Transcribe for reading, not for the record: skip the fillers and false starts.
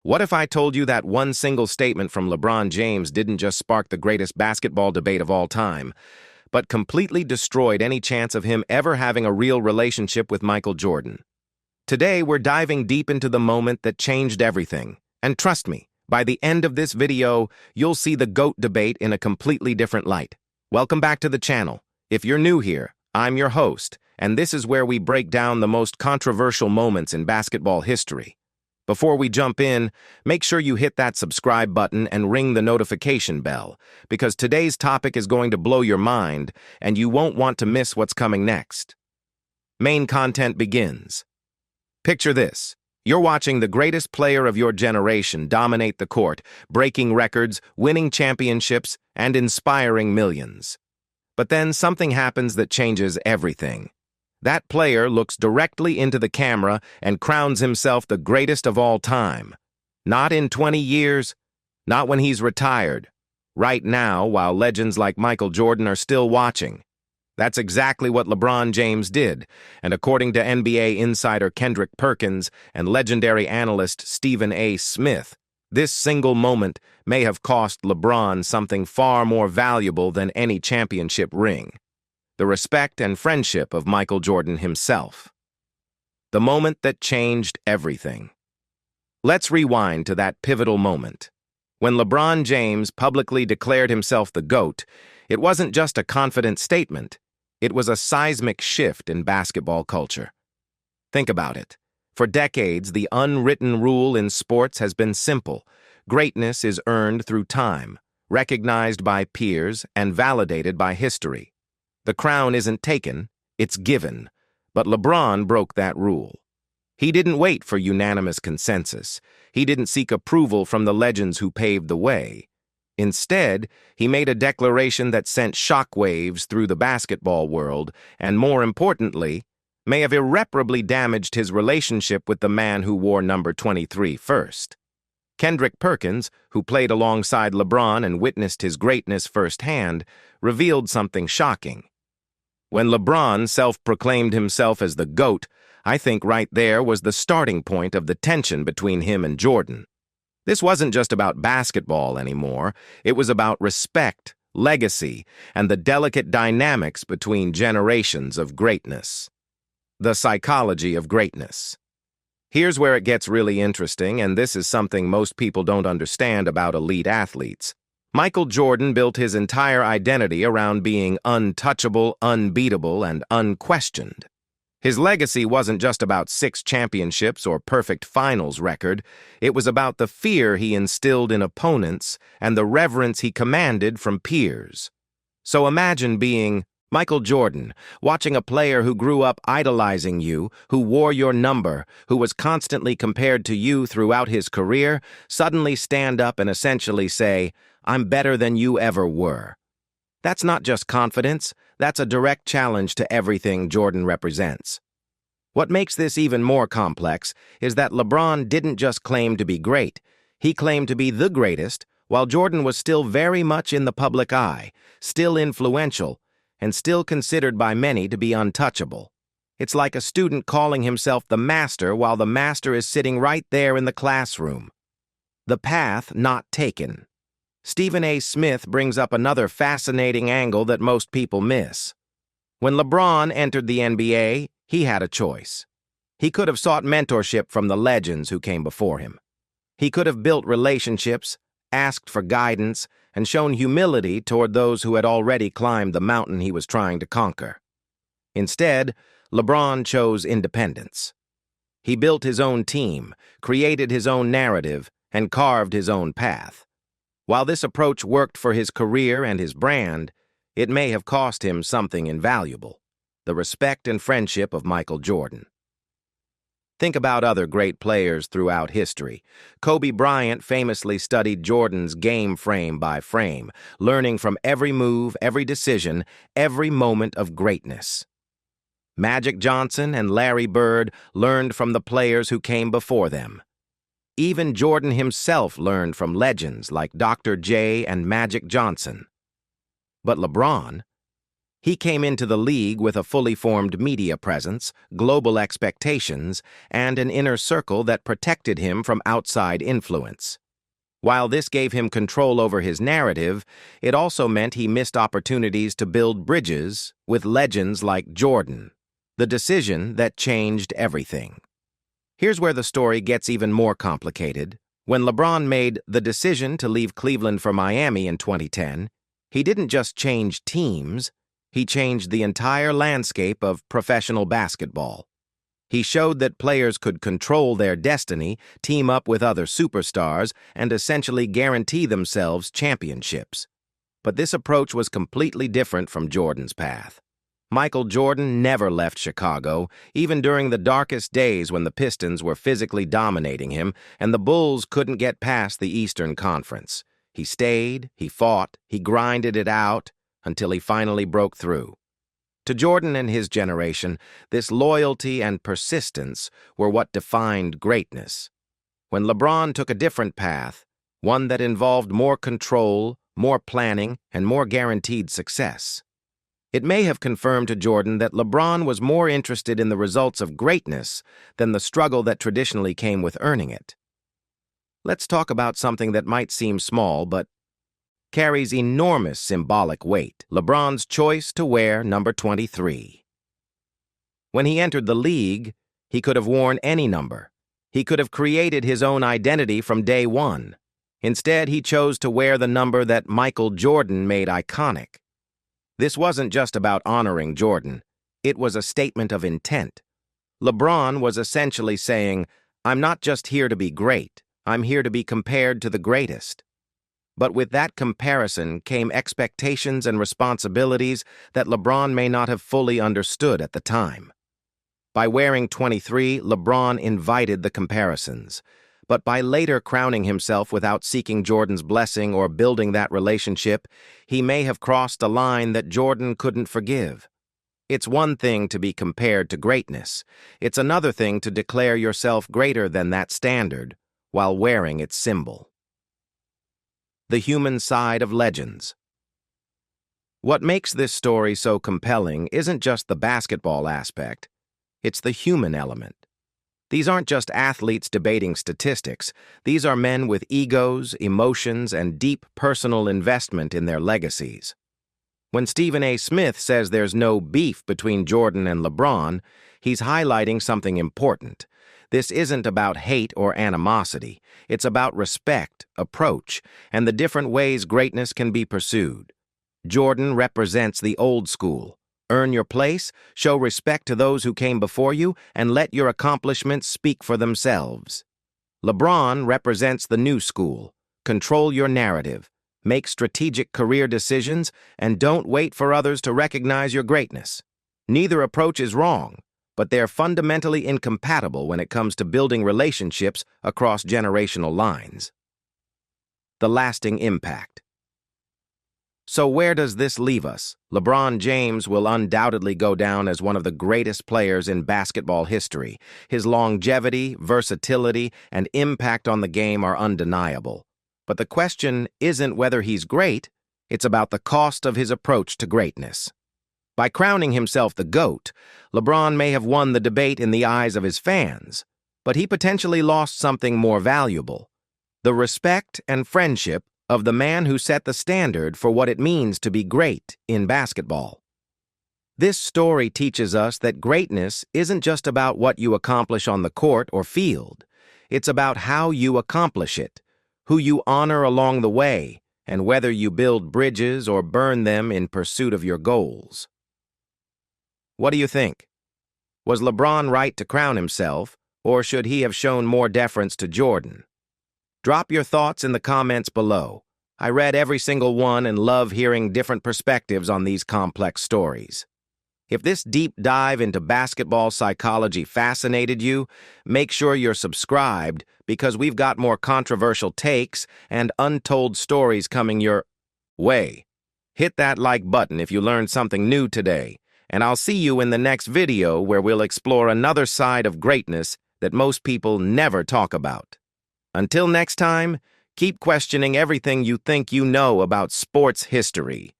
What if I told you that one single statement from LeBron James didn't just spark the greatest basketball debate of all time, but completely destroyed any chance of him ever having a real relationship with Michael Jordan? Today, we're diving deep into the moment that changed everything. And trust me, by the end of this video, you'll see the GOAT debate in a completely different light. Welcome back to the channel. If you're new here, I'm your host, and this is where we break down the most controversial moments in basketball history. Before we jump in, make sure you hit that subscribe button and ring the notification bell, because today's topic is going to blow your mind, and you won't want to miss what's coming next. Main content begins. Picture this. You're watching the greatest player of your generation dominate the court, breaking records, winning championships, and inspiring millions. But then something happens that changes everything. That player looks directly into the camera and crowns himself the greatest of all time. Not in 20 years, not when he's retired. Right now, while legends like Michael Jordan are still watching. That's exactly what LeBron James did, and according to NBA insider Kendrick Perkins and legendary analyst Stephen A. Smith, this single moment may have cost LeBron something far more valuable than any championship ring: the respect and friendship of Michael Jordan himself. The moment that changed everything. Let's rewind to that pivotal moment. When LeBron James publicly declared himself the GOAT, it wasn't just a confident statement. It was a seismic shift in basketball culture. Think about it. For decades, the unwritten rule in sports has been simple. Greatness is earned through time, recognized by peers, and validated by history. The crown isn't taken, it's given. But LeBron broke that rule. He didn't wait for unanimous consensus. He didn't seek approval from the legends who paved the way. Instead, he made a declaration that sent shockwaves through the basketball world and, more importantly, may have irreparably damaged his relationship with the man who wore number 23 first. Kendrick Perkins, who played alongside LeBron and witnessed his greatness firsthand, revealed something shocking. When LeBron self-proclaimed himself as the GOAT, I think right there was the starting point of the tension between him and Jordan. This wasn't just about basketball anymore. It was about respect, legacy, and the delicate dynamics between generations of greatness. The psychology of greatness. Here's where it gets really interesting, and this is something most people don't understand about elite athletes. Michael Jordan built his entire identity around being untouchable, unbeatable, and unquestioned. His legacy wasn't just about 6 championships or perfect finals record. It was about the fear he instilled in opponents and the reverence he commanded from peers. So imagine being Michael Jordan, watching a player who grew up idolizing you, who wore your number, who was constantly compared to you throughout his career, suddenly stand up and essentially say, "I'm better than you ever were." That's not just confidence, that's a direct challenge to everything Jordan represents. What makes this even more complex is that LeBron didn't just claim to be great, he claimed to be the greatest, while Jordan was still very much in the public eye, still influential, and still considered by many to be untouchable. It's like a student calling himself the master while the master is sitting right there in the classroom. The path not taken. Stephen A. Smith brings up another fascinating angle that most people miss. When LeBron entered the NBA, he had a choice. He could have sought mentorship from the legends who came before him. He could have built relationships, asked for guidance, and shown humility toward those who had already climbed the mountain he was trying to conquer. Instead, LeBron chose independence. He built his own team, created his own narrative, and carved his own path. While this approach worked for his career and his brand, it may have cost him something invaluable: the respect and friendship of Michael Jordan. Think about other great players throughout history. Kobe Bryant famously studied Jordan's game frame by frame, learning from every move, every decision, every moment of greatness. Magic Johnson and Larry Bird learned from the players who came before them. Even Jordan himself learned from legends like Dr. J and Magic Johnson. But LeBron? He came into the league with a fully formed media presence, global expectations, and an inner circle that protected him from outside influence. While this gave him control over his narrative, it also meant he missed opportunities to build bridges with legends like Jordan, the decision that changed everything. Here's where the story gets even more complicated. When LeBron made the decision to leave Cleveland for Miami in 2010, he didn't just change teams, he changed the entire landscape of professional basketball. He showed that players could control their destiny, team up with other superstars, and essentially guarantee themselves championships. But this approach was completely different from Jordan's path. Michael Jordan never left Chicago, even during the darkest days when the Pistons were physically dominating him and the Bulls couldn't get past the Eastern Conference. He stayed, he fought, he grinded it out until he finally broke through. To Jordan and his generation, this loyalty and persistence were what defined greatness. When LeBron took a different path, one that involved more control, more planning, and more guaranteed success, it may have confirmed to Jordan that LeBron was more interested in the results of greatness than the struggle that traditionally came with earning it. Let's talk about something that might seem small but carries enormous symbolic weight: LeBron's choice to wear number 23. When he entered the league, he could have worn any number. He could have created his own identity from day one. Instead, he chose to wear the number that Michael Jordan made iconic. This wasn't just about honoring Jordan. It was a statement of intent. LeBron was essentially saying, "I'm not just here to be great. I'm here to be compared to the greatest." But with that comparison came expectations and responsibilities that LeBron may not have fully understood at the time. By wearing 23, LeBron invited the comparisons. But by later crowning himself without seeking Jordan's blessing or building that relationship, he may have crossed a line that Jordan couldn't forgive. It's one thing to be compared to greatness. It's another thing to declare yourself greater than that standard while wearing its symbol. The human side of legends. What makes this story so compelling isn't just the basketball aspect, it's the human element. These aren't just athletes debating statistics. These are men with egos, emotions, and deep personal investment in their legacies. When Stephen A. Smith says there's no beef between Jordan and LeBron, he's highlighting something important. This isn't about hate or animosity. It's about respect, approach, and the different ways greatness can be pursued. Jordan represents the old school. Earn your place, show respect to those who came before you, and let your accomplishments speak for themselves. LeBron represents the new school. Control your narrative, make strategic career decisions, and don't wait for others to recognize your greatness. Neither approach is wrong, but they're fundamentally incompatible when it comes to building relationships across generational lines. The lasting impact. So where does this leave us? LeBron James will undoubtedly go down as one of the greatest players in basketball history. His longevity, versatility, and impact on the game are undeniable. But the question isn't whether he's great, it's about the cost of his approach to greatness. By crowning himself the GOAT, LeBron may have won the debate in the eyes of his fans, but he potentially lost something more valuable: the respect and friendship of the man who set the standard for what it means to be great in basketball. This story teaches us that greatness isn't just about what you accomplish on the court or field. It's about how you accomplish it, who you honor along the way, and whether you build bridges or burn them in pursuit of your goals. What do you think? Was LeBron right to crown himself, or should he have shown more deference to Jordan? Drop your thoughts in the comments below. I read every single one and love hearing different perspectives on these complex stories. If this deep dive into basketball psychology fascinated you, make sure you're subscribed because we've got more controversial takes and untold stories coming your way. Hit that like button if you learned something new today, and I'll see you in the next video where we'll explore another side of greatness that most people never talk about. Until next time, keep questioning everything you think you know about sports history.